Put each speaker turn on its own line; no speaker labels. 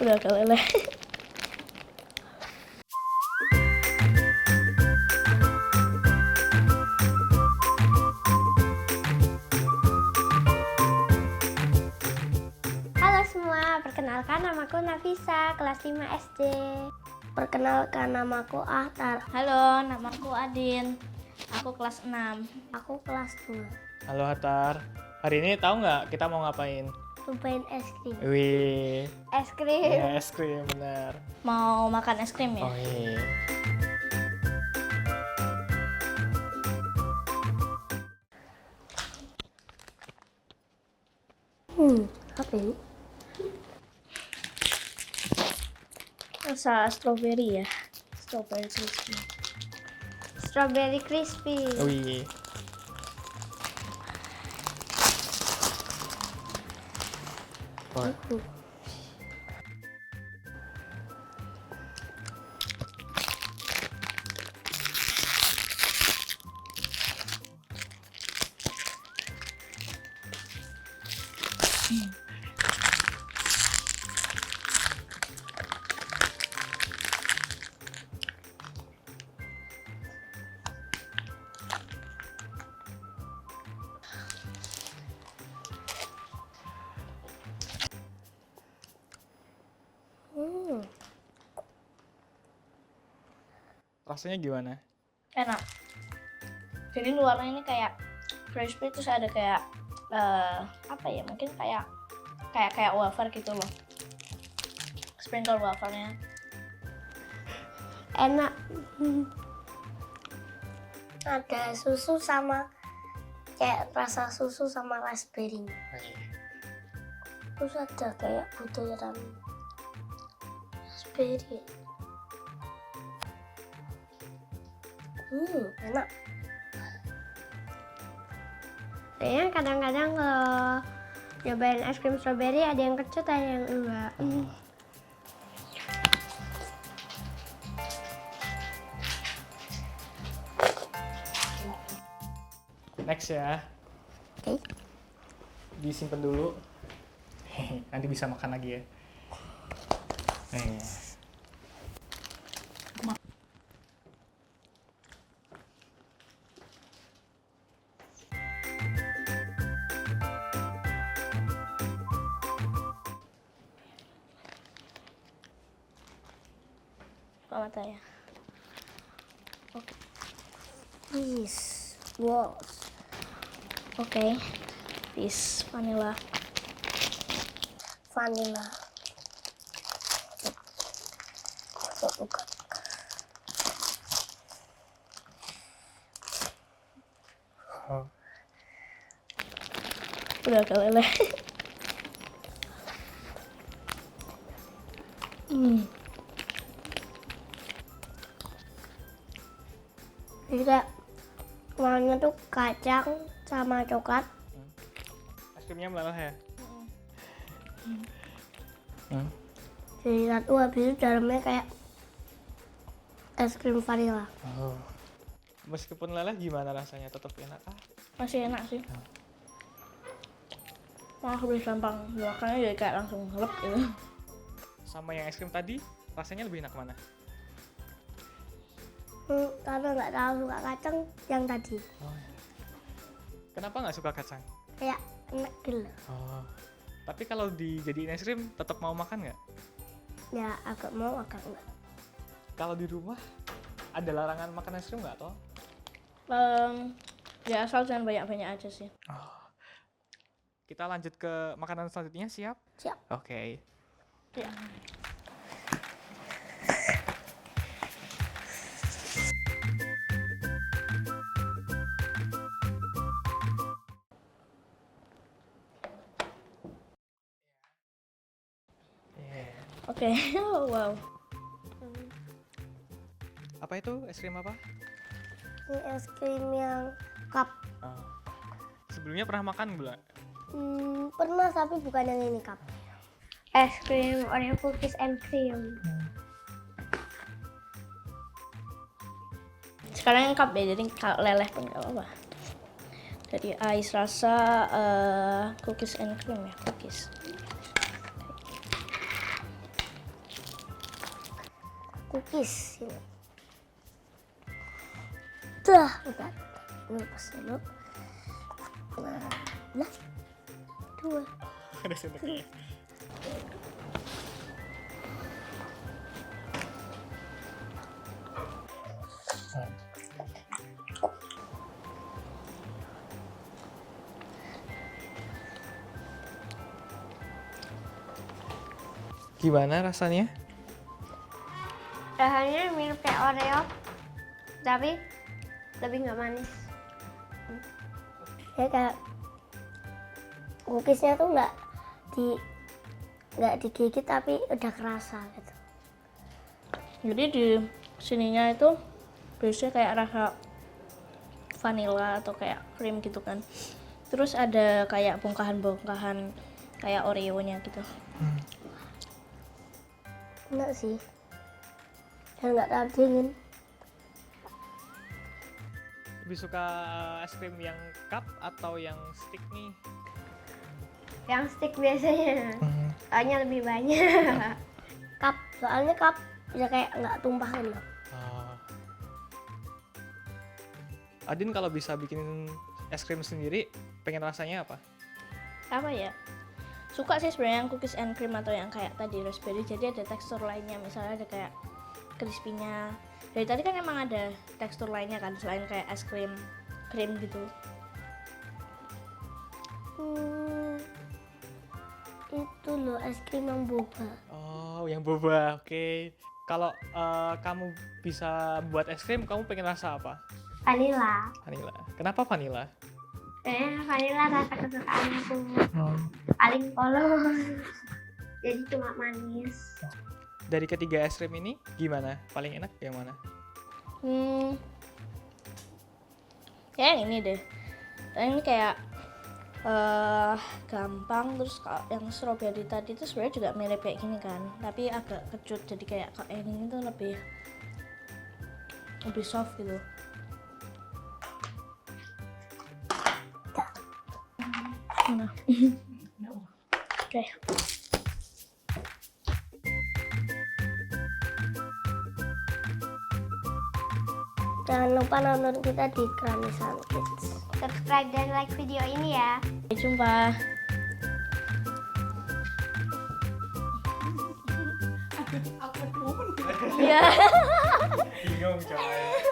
Udah keleleh. Halo semua, perkenalkan namaku Nafisa, kelas 5 SD. Perkenalkan namaku Ahtar.
Halo, namaku Adin. Aku kelas 6.
Aku kelas 2.
Halo Hatar, hari ini tahu nggak kita mau ngapain?
Cobain es krim.
Wih,
Es krim.
ya es krim bener.
Mau makan es krim ya?
Oh iya.
Apa ini?
Rasa strawberry ya? Strawberry crispy.
Strawberry crispy.
Wih, oh, rasanya gimana?
Enak. Jadi luarnya ini kayak crispy, terus ada kayak apa ya? Mungkin kayak wafer gitu loh. Sprinkle wafernya.
Enak. Ada susu sama kayak rasa susu sama raspberry. Terus ada kayak butiran raspberry. Enak. Kayaknya kadang-kadang kalau nyobain es krim strawberry ada yang kecut, ada yang enggak.
Next ya,
Oke.
disimpan dulu. Nanti bisa makan lagi ya. Nih.
Buka mata ya.
This was
Oke. Peace vanilla.
vanilla. Bukan.
Oh,
Udah keleleh.
Jadi kayak warnanya tuh kacang sama coklat.
es krimnya meleleh ya?
Jadi satu, habis itu dalamnya kayak es krim vanilla.
Oh. Meskipun leleh gimana rasanya? Tetap enak ah?
Masih enak sih. Malah lebih gampang makannya, jadi kayak langsung ngelep gitu.
Sama yang es krim tadi, rasanya lebih enak mana?
Karena nggak terlalu suka kacang yang tadi.
Oh, iya. Kenapa nggak suka kacang?
Kayak enak gitu.
Oh. Tapi kalau dijadiin es krim, tetap mau makan nggak?
Ya agak mau, agak enggak.
Kalau di rumah, ada larangan makan es krim nggak toh?
Ya asal jangan banyak-banyak aja sih.
Oh. Kita lanjut ke makanan selanjutnya, siap?
Siap.
Oke.
Ya.
Yeah.
Oke. Oh, wow.
Apa itu? Es krim apa?
Ini es krim yang cup.
Oh. Sebelumnya pernah makan belum?
Pernah, tapi bukan yang ini cup. Es krim Oreo cookies and cream.
Sekarang yang cup ya, jadi kalau leleh pun nggak apa-apa. Jadi ice rasa cookies and cream ya, cookies.
cookies ini. Dah, udah. Ini lepas dulu. Nah, 2.
Ada sendoknya. Gimana rasanya?
Rasanya mirip kayak Oreo, tapi lebih nggak manis. Ya kayak cookiesnya tuh nggak digigit tapi udah kerasa gitu.
Jadi di sininya itu biasanya kayak rasa vanilla atau kayak krim gitu kan. Terus ada kayak bongkahan-bongkahan kayak Oreo-nya gitu.
Enggak sih, dan nggak terlalu dingin.
Lebih suka es krim yang cup atau yang stick nih?
Yang stick biasanya, soalnya lebih banyak. Cup, soalnya cup bisa kayak nggak tumpahin loh.
Adin kalau bisa bikin es krim sendiri, pengen rasanya apa?
Apa ya? Suka sih sebenarnya yang cookies and cream atau yang kayak tadi raspberry, jadi ada tekstur lainnya, misalnya ada kayak crispy-nya. Dari tadi kan emang ada tekstur lainnya kan selain kayak es krim gitu.
Itu loh es krim yang boba.
Oh, yang boba, oke. Kalau kamu bisa buat es krim, kamu pengen rasa apa?
Vanilla.
Vanilla. Kenapa vanilla?
Vanilla rasa kesukaan aku. Paling polos. Jadi cuma manis.
Dari ketiga es krim ini, gimana? Paling enak yang mana?
Ya yang ini deh. Ini kayak gampang. Terus yang strawberry tadi itu sebenarnya juga mirip kayak gini kan, tapi agak kecut, jadi kayak yang ini tuh lebih soft gitu. Nah. Oke.
Jangan lupa nonton kita di Kranisan Kids. Subscribe dan like video ini ya.
Sampai jumpa.
Bingung coy.